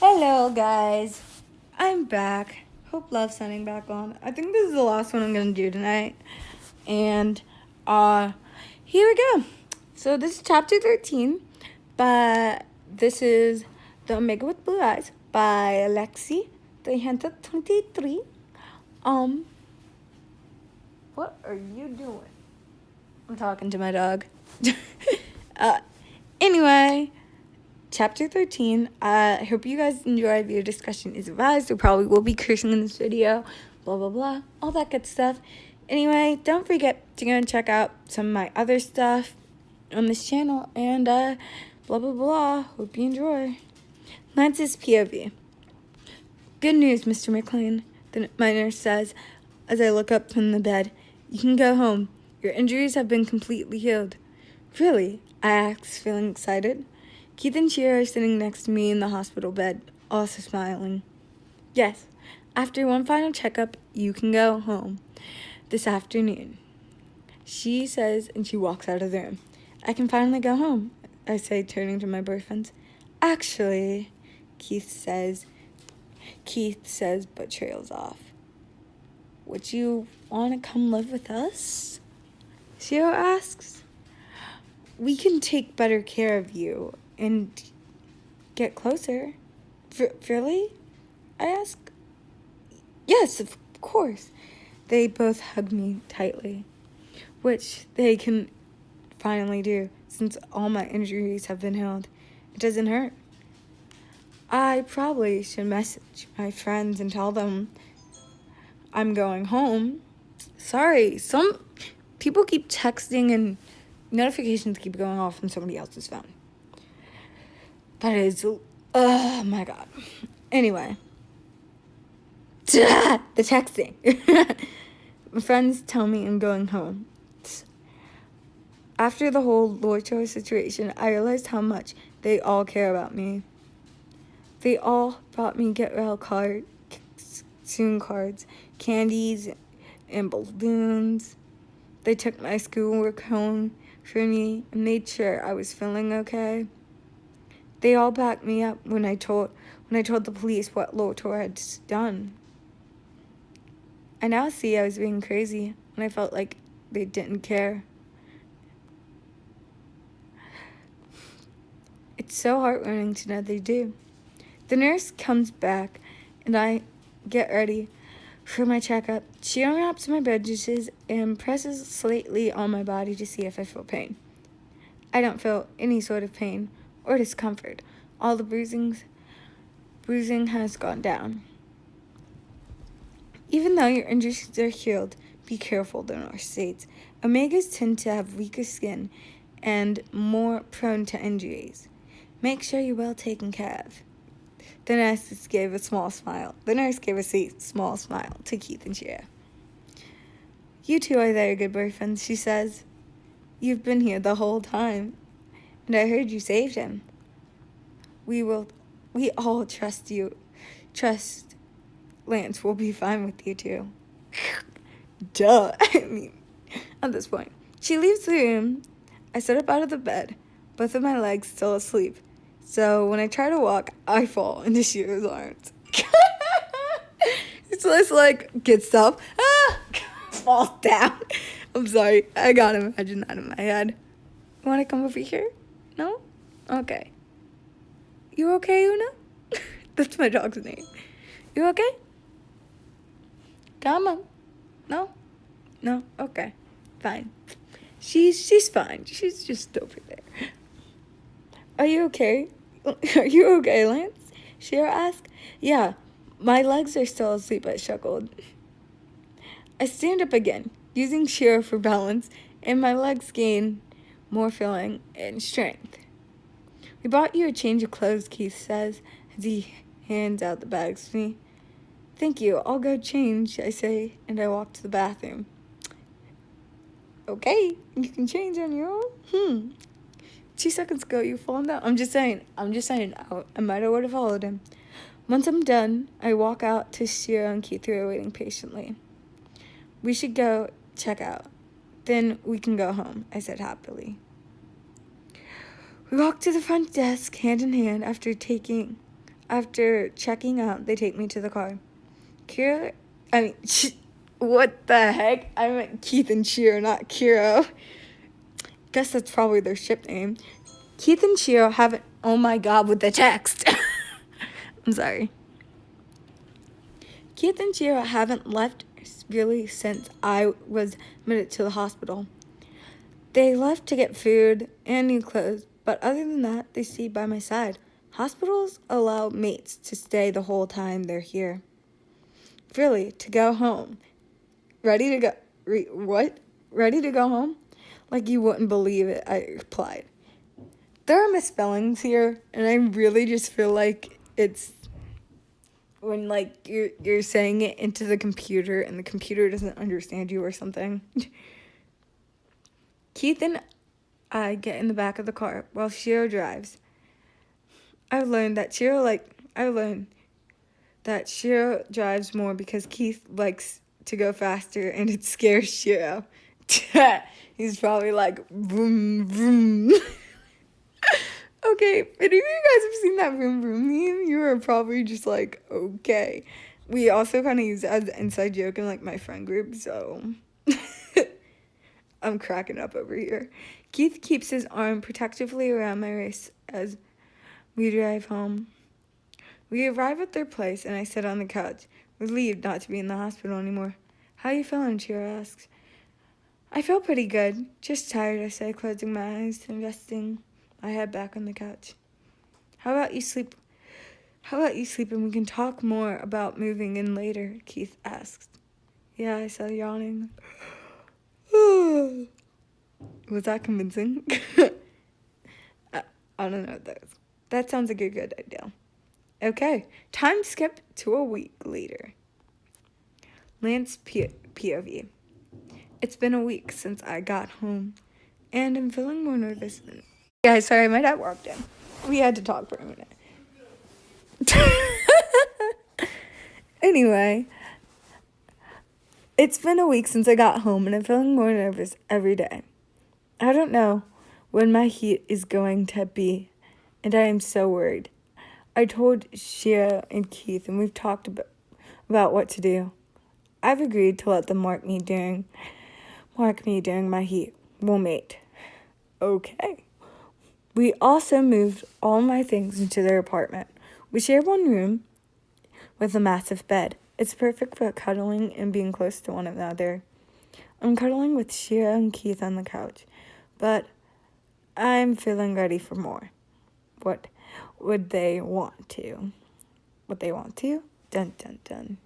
Hello, guys. I'm back. Hope Love's signing back on. I think this is the last one I'm gonna do tonight. And here we go. So this is chapter 13, but this is The Omega with Blue Eyes by Alexi 323. What are you doing? I'm talking to my dog. Anyway, Chapter 13. I hope you guys enjoy. Viewer discussion is advised. We probably will be cursing in this video. Blah, blah, blah. All that good stuff. Anyway, don't forget to go and check out some of my other stuff on this channel. And blah, blah, blah. Hope you enjoy. Lance's POV. Good news, Mr. McLean, my nurse says as I look up from the bed. You can go home. Your injuries have been completely healed. Really? I asked, feeling excited. Keith and Shira are sitting next to me in the hospital bed, also smiling. Yes, after one final checkup, you can go home this afternoon, she says, and she walks out of the room. I can finally go home, I say, turning to my boyfriends. Actually, Keith says, but trails off. Would you want to come live with us? Shira asks. We can take better care of you and get closer. Really? I ask. Yes, of course. They both hug me tightly, which they can finally do since all my injuries have been healed. It doesn't hurt. I probably should message my friends and tell them I'm going home. Sorry, some people keep texting and notifications keep going off from somebody else's phone. That is, oh my god. Anyway. The texting. My friends tell me I'm going home. After the whole Lorcho situation, I realized how much they all care about me. They all brought me get well soon cards, candies, and balloons. They took my schoolwork home for me and made sure I was feeling okay. They all backed me up when I told the police what Lotor had done. I now see I was being crazy when I felt like they didn't care. It's so heartwarming to know they do. The nurse comes back and I get ready for my checkup. She unwraps my bandages and presses slightly on my body to see if I feel pain. I don't feel any sort of pain or discomfort. All the bruising has gone down. Even though your injuries are healed, be careful, the nurse states. Omegas tend to have weaker skin and more prone to injuries. Make sure you're well taken care of. The nurse gave a small smile. To Keith and Shira. You two are very good boyfriends, she says. You've been here the whole time, and I heard you saved him. We all trust you. Trust Lance will be fine with you too. Duh. I mean, at this point. She leaves the room. I sit up out of the bed, both of my legs still asleep. So when I try to walk, I fall into Shira's arms. It's just like, gets up, falls down. I'm sorry, I gotta imagine that in my head. You wanna come over here? No? Okay. You okay, Una? That's my dog's name. You okay? Come on. No? No? Okay. Fine. She's fine. She's just over there. Are you okay? Are you okay, Lance? Shira asked. Yeah, my legs are still asleep, I chuckled. I stand up again, using Shira for balance, and my legs gain more feeling and strength. We bought you a change of clothes, Keith says, as he hands out the bags to me. Thank you, I'll go change, I say, and I walk to the bathroom. Okay, you can change on your own? 2 seconds ago, you fallen down. I'm just saying, I might have would have followed him. Once I'm done, I walk out to Shira and Keith who are waiting patiently. We should go check out. Then we can go home, I said happily. We walk to the front desk, hand in hand, after taking After checking out, they take me to the car. What the heck? I meant Keith and Shiro, not Kiro. Guess that's probably their ship name. Keith and Shiro haven't. Oh my god, with the text. I'm sorry. Keith and Shiro haven't left really since I was admitted to the hospital. They left to get food and new clothes, but other than that, they stayed by my side. Hospitals allow mates to stay the whole time they're here. Really, to go home. Ready to go? What? Ready to go home? Like you wouldn't believe it, I replied. There are misspellings here, and I really just feel like it's when like you're saying it into the computer and the computer doesn't understand you or something. Keith and I get in the back of the car while Shiro drives. I learned that Shiro drives more because Keith likes to go faster and it scares Shiro. He's probably like, vroom, vroom. Okay, if any of you guys have seen that vroom, vroom meme, you are probably just like, okay. We also kind of use it as an inside joke in like my friend group, so I'm cracking up over here. Keith keeps his arm protectively around my waist as we drive home. We arrive at their place, and I sit on the couch, relieved not to be in the hospital anymore. How you feeling? Shiro asks. I feel pretty good. Just tired, I say, closing my eyes and resting my head back on the couch. How about you sleep and we can talk more about moving in later, Keith asks. Yeah, I said, yawning. Was that convincing? I don't know what that is. That sounds like a good idea. Okay, time skip to a week later. Lance POV. It's been a week since I got home, and I'm feeling more nervous than... Guys, sorry, my dad walked in. We had to talk for a minute. Anyway, it's been a week since I got home, and I'm feeling more nervous every day. I don't know when my heat is going to be, and I am so worried. I told Shira and Keith, and we've talked about what to do. I've agreed to let them mark me during my heat. We'll mate. Okay. We also moved all my things into their apartment. We share one room with a massive bed. It's perfect for cuddling and being close to one another. I'm cuddling with Shira and Keith on the couch, but I'm feeling ready for more. What would they want to? Dun, dun, dun.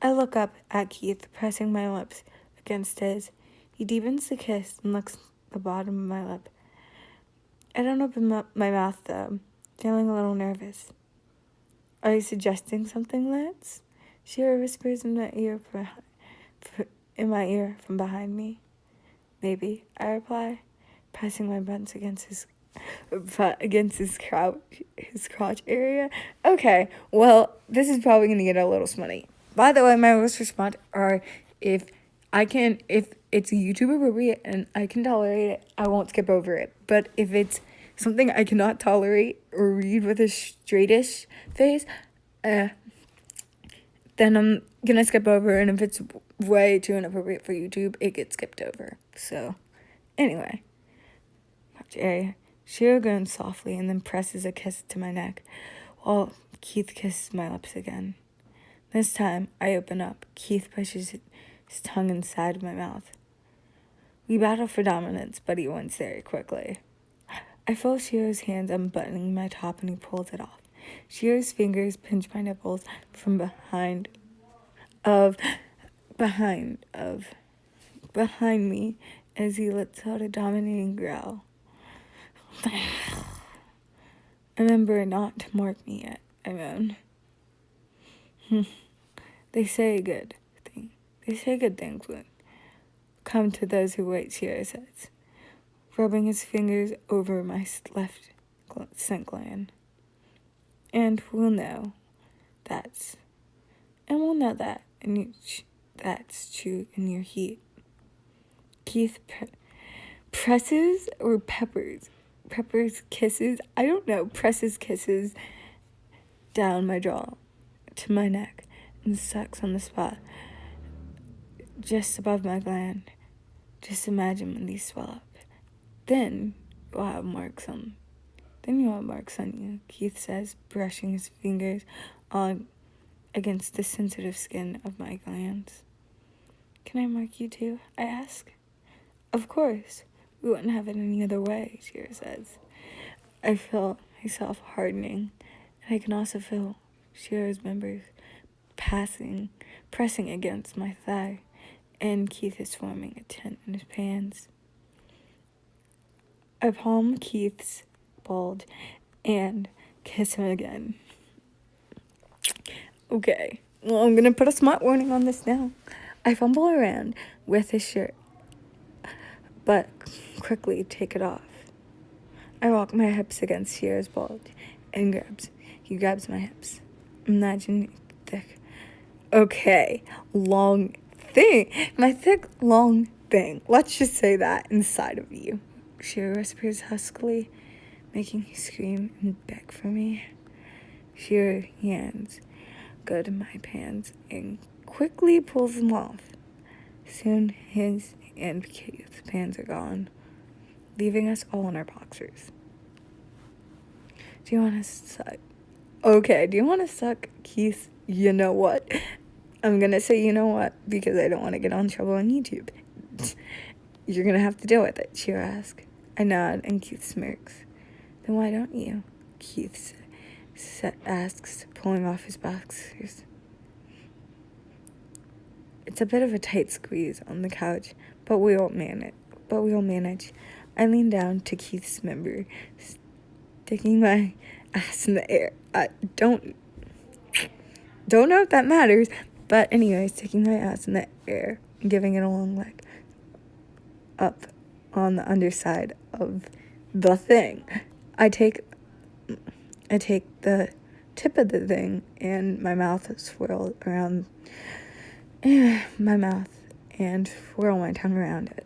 I look up at Keith, pressing my lips against his. He deepens the kiss and licks the bottom of my lip. I don't open my mouth, though, feeling a little nervous. Are you suggesting something, Lance? Shira whispers in my ear from behind me. Maybe, I reply, pressing my buttons against his crotch area. Okay, well, this is probably going to get a little smutty. By the way, my rules for smut are if it's YouTube appropriate and I can tolerate it, I won't skip over it. But if it's something I cannot tolerate or read with a straightish face, then I'm going to skip over. And if it's way too inappropriate for YouTube, it gets skipped over. So, anyway. Crotch area. Shiro groans softly and then presses a kiss to my neck, while Keith kisses my lips again. This time, I open up. Keith pushes his tongue inside of my mouth. We battle for dominance, but he wins very quickly. I feel Shiro's hands unbuttoning my top and he pulls it off. Shiro's fingers pinch my nipples from behind me as he lets out a dominating growl. Remember not to mark me yet, I moan. They say good things would come to those who wait, Shiro says, rubbing his fingers over my left scent gland. And we'll know that's true in your heat. Keith presses kisses, I don't know, presses kisses down my jaw to my neck and sucks on the spot just above my gland. Just imagine when these swell up. Then you'll have marks on you, Keith says, brushing his fingers on against the sensitive skin of my glands. Can I mark you too? I ask. Of course. We wouldn't have it any other way, Shira says. I feel myself hardening, and I can also feel Shira's members pressing against my thigh, and Keith is forming a tent in his pants. I palm Keith's bald and kiss him again. Okay, well, I'm gonna put a smut warning on this now. I fumble around with his shirt, but quickly take it off. I walk my hips against Shira's bald and he grabs my hips. Imagine thick. Okay, long thing. My thick, long thing. Let's just say that inside of you. Shira whispers huskily, making me scream and beg for me. Shira hands go to my pants and quickly pulls them off. Soon his and Keith's pants are gone, leaving us all in our boxers. Do you want to suck? Okay, do you want to suck, Keith? You know what? I'm going to say you know what because I don't want to get on trouble on YouTube. You're going to have to deal with it, Shira asks. I nod and Keith smirks. Then why don't you? Keith asks, pulling off his boxers. It's a bit of a tight squeeze on the couch, but we'll manage. I lean down to Keith's member, sticking my ass in the air. I don't know if that matters, but anyway, sticking my ass in the air and giving it a long leg up on the underside of the thing. I take the tip of the thing and my mouth swirl around my mouth and swirl my tongue around it.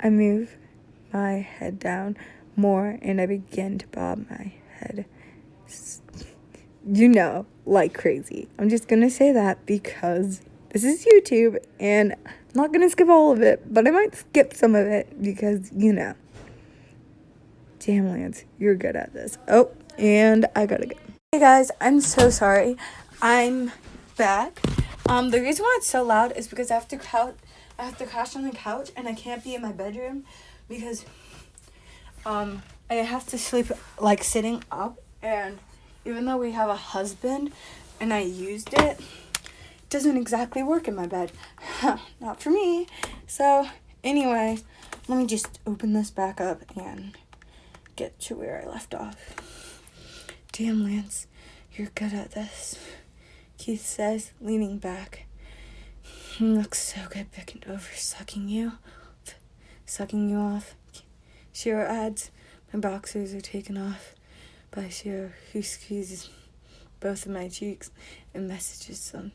I move my head down more and I begin to bob my head, like crazy. I'm just gonna say that because this is YouTube and I'm not gonna skip all of it, but I might skip some of it because, Damn, Lance, you're good at this. Oh, and I gotta go. Hey guys, I'm so sorry. I'm back. The reason why it's so loud is because I have to crash on the couch and I can't be in my bedroom because I have to sleep like sitting up, and even though we have a husband and I used it doesn't exactly work in my bed. Not for me. So anyway, let me just open this back up and get to where I left off. Damn, Lance, you're good at this, Keith says, leaning back. He looks so good bent over, sucking you off. Shira adds, my boxers are taken off by Shira, who squeezes both of my cheeks and messages them.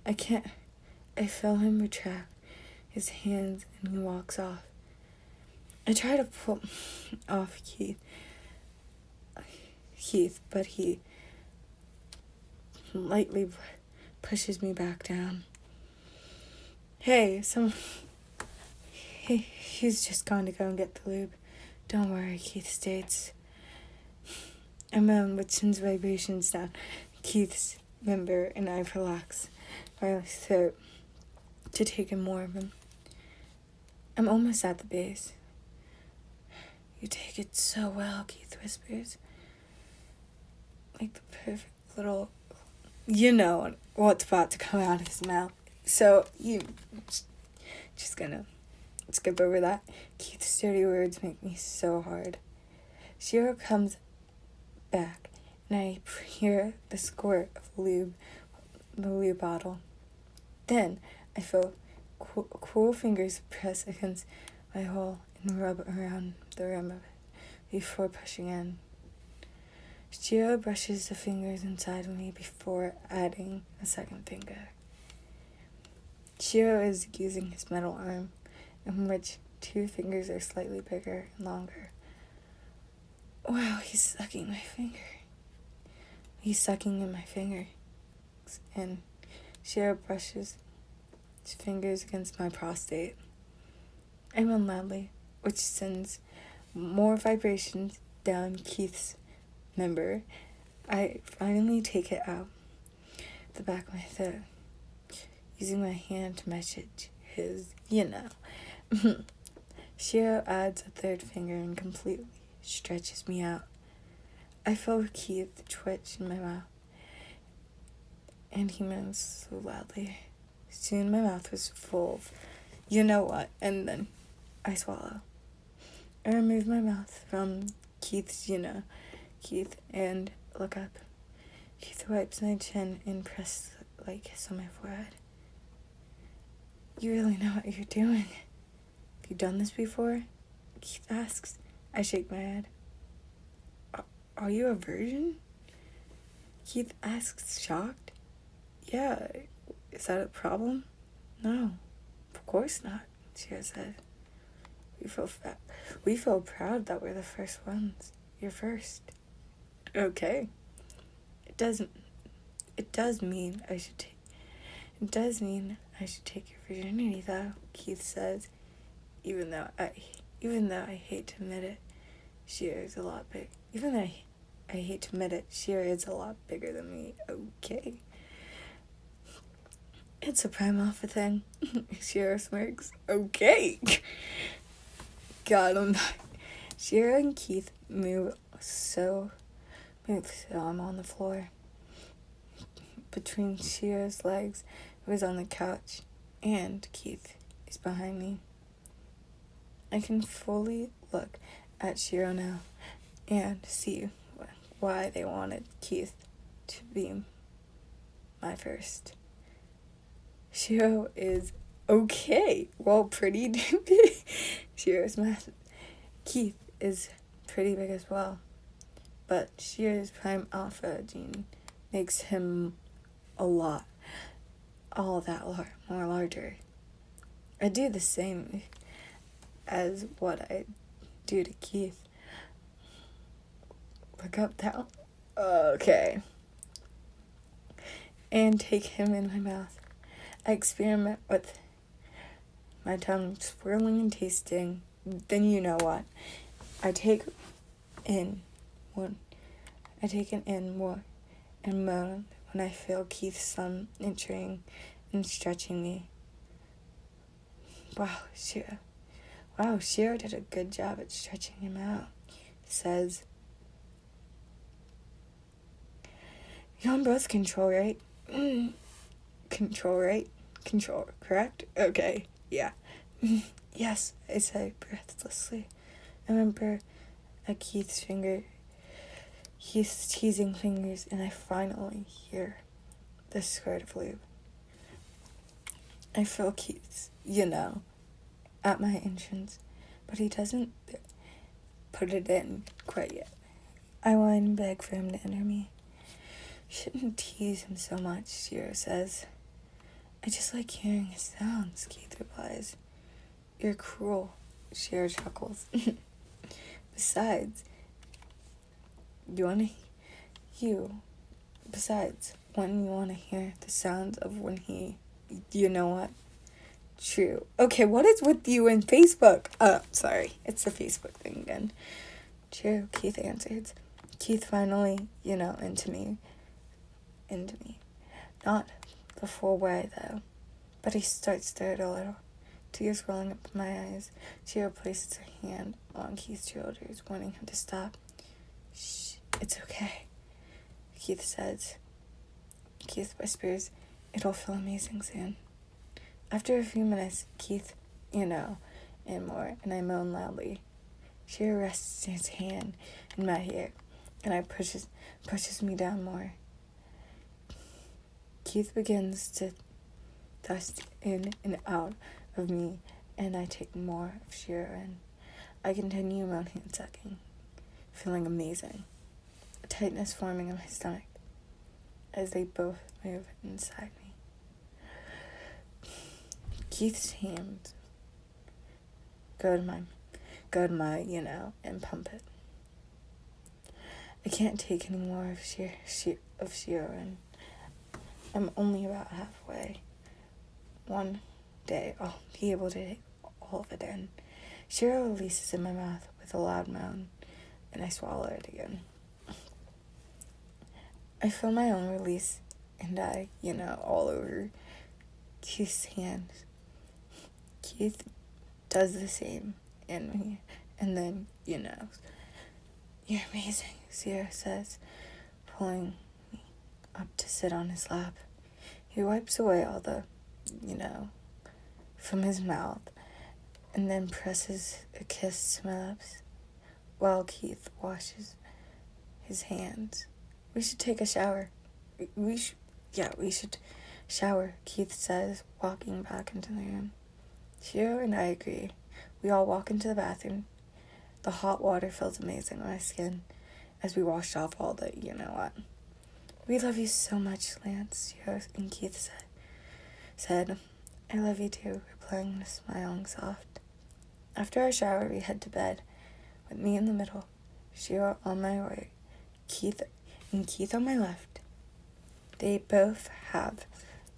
I feel him retract his hands and he walks off. I try to pull off Keith, but he lightly pushes me back down. He's just gone to go and get the lube. Don't worry, Keith states. A moan which sends vibrations down Keith's member, and I relax my throat to take in more of him. I'm almost at the base. You take it so well, Keith whispers. Like the perfect little... You know what's about to come out of his mouth. So, just gonna skip over that. Keith's dirty words make me so hard. Shira comes back, and I hear the squirt of the lube bottle. Then, I feel cool fingers press against my hole and rub around the rim of it before pushing in. Shira brushes the fingers inside of me before adding a second finger. Shira is using his metal arm, in which 2 fingers are slightly bigger and longer. Wow, he's sucking my finger. He's sucking in my finger, and Shiro brushes his fingers against my prostate. I moan loudly, which sends more vibrations down Keith's member. I finally take it out the back of my throat, using my hand to message his, Shiro adds a third finger and completely stretches me out. I feel Keith twitch in my mouth, and he moans so loudly. Soon my mouth was full of you know what, and then I swallow. I remove my mouth from Keith's, Keith, and look up. Keith wipes my chin and presses a kiss on my forehead. You really know what you're doing. Have you done this before? Keith asks. I shake my head. Are you a virgin? Keith asks, shocked. Yeah, is that a problem? No, of course not, Shiro said. We feel proud that we're the first ones. You're first. Okay. It does mean I should take your virginity, though, Keith says. Even though I hate to admit it, Shiro is a lot big. Even though I hate to admit it, Shiro is a lot bigger than me. Okay. It's a prime alpha thing. Shiro smirks. Okay. God, Shiro and Keith move so I'm on the floor. Between Shiro's legs, who is on the couch, and Keith is behind me. I can fully look at Shiro now and see why they wanted Keith to be my first. Shiro is okay. Well, pretty big. Shiro's massive. Keith is pretty big as well. But Shiro's prime alpha gene makes him all that more larger. I do the same as what I do to Keith. Look up, down. Okay. And take him in my mouth. I experiment with my tongue swirling and tasting. Then you know what? I take in more and moan when I feel Keith's thumb entering and stretching me. Wow, Shiro did a good job at stretching him out, he says. You're on birth control, right? Control, right? Control, correct? Okay, yeah. Yes, I say breathlessly. I remember at Keith's teasing fingers, and I finally hear the squirt of lube. I feel Keith's, at my entrance, but he doesn't put it in quite yet. I whine and beg for him to enter me. You shouldn't tease him so much, Shiro says. I just like hearing his sounds, Keith replies. You're cruel, Shiro chuckles. Besides, when you want to hear the sounds of when he, you know what? True. Okay, what is with you and Facebook? Sorry, it's the Facebook thing again. True, Keith answers. Keith finally, into me. Not the full way, though. But he starts to hurt a little. Tears rolling up my eyes. Shiro places her hand on Keith's shoulders, wanting him to stop. Shh, it's okay, Keith says. Keith whispers, it'll feel amazing soon. After a few minutes, Keith, and more, and I moan loudly. Shiro rests his hand in my hair, and pushes me down more. Keith begins to thrust in and out of me, and I take more of Shiro in. I continue moaning and sucking, feeling amazing. A tightness forming in my stomach as they both move inside me. Keith's hands go to my, and pump it. I can't take any more of of Shiro, and I'm only about halfway. One day I'll be able to take all of it in. Shiro releases in my mouth with a loud moan, and I swallow it again. I feel my own release, and all over Keith's hands. Keith does the same in me, and then, you're amazing, Sierra says, pulling me up to sit on his lap. He wipes away all the, from his mouth, and then presses a kiss to my lips, while Keith washes his hands. We should take a shower. We should shower, Keith says, walking back into the room. Shiro and I agree. We all walk into the bathroom. The hot water feels amazing on my skin as we washed off all the what. We love you so much, Lance, Shiro and Keith said. I love you too, replying with a smiling soft. After our shower, we head to bed, with me in the middle, Shiro on my right, Keith on my left. They both have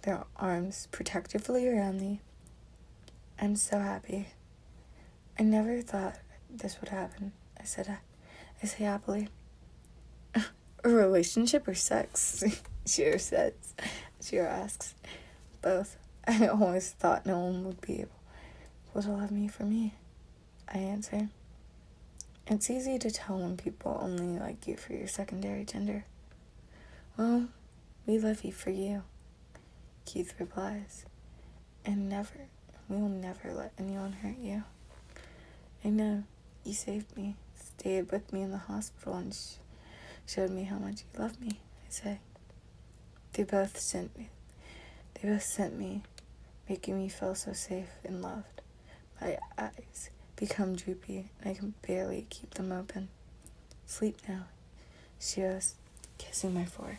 their arms protectively around me. I'm so happy. I never thought this would happen, I say happily. A relationship or sex? Shiro asks. Both. I always thought no one would be able to love me for me, I answer. It's easy to tell when people only like you for your secondary gender. Well, we love you for you, Keith replies. And we will never let anyone hurt you. I know, you saved me, stayed with me in the hospital, and showed me how much you love me, I say. They both sent me, making me feel so safe and loved. My eyes become droopy, and I can barely keep them open. Sleep now, Shiro said, kissing my forehead.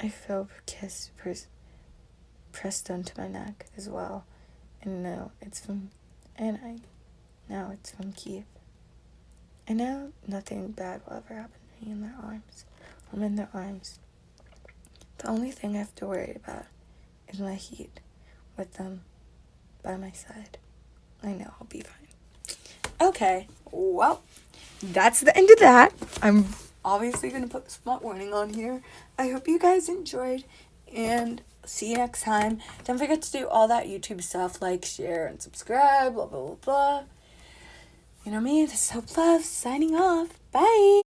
I feel a kiss pressed onto my neck as well, and now it's from Keith. I know nothing bad will ever happen to me in their arms. I'm in their arms. The only thing I have to worry about is my heat with them by my side. I know I'll be fine. Okay, well, that's the end of that. I'm obviously going to put the smut warning on here. I hope you guys enjoyed, and see you next time. Don't forget to do all that YouTube stuff, like, share, and subscribe, blah, blah, blah, blah. You know me, this is Hope Love, signing off. Bye!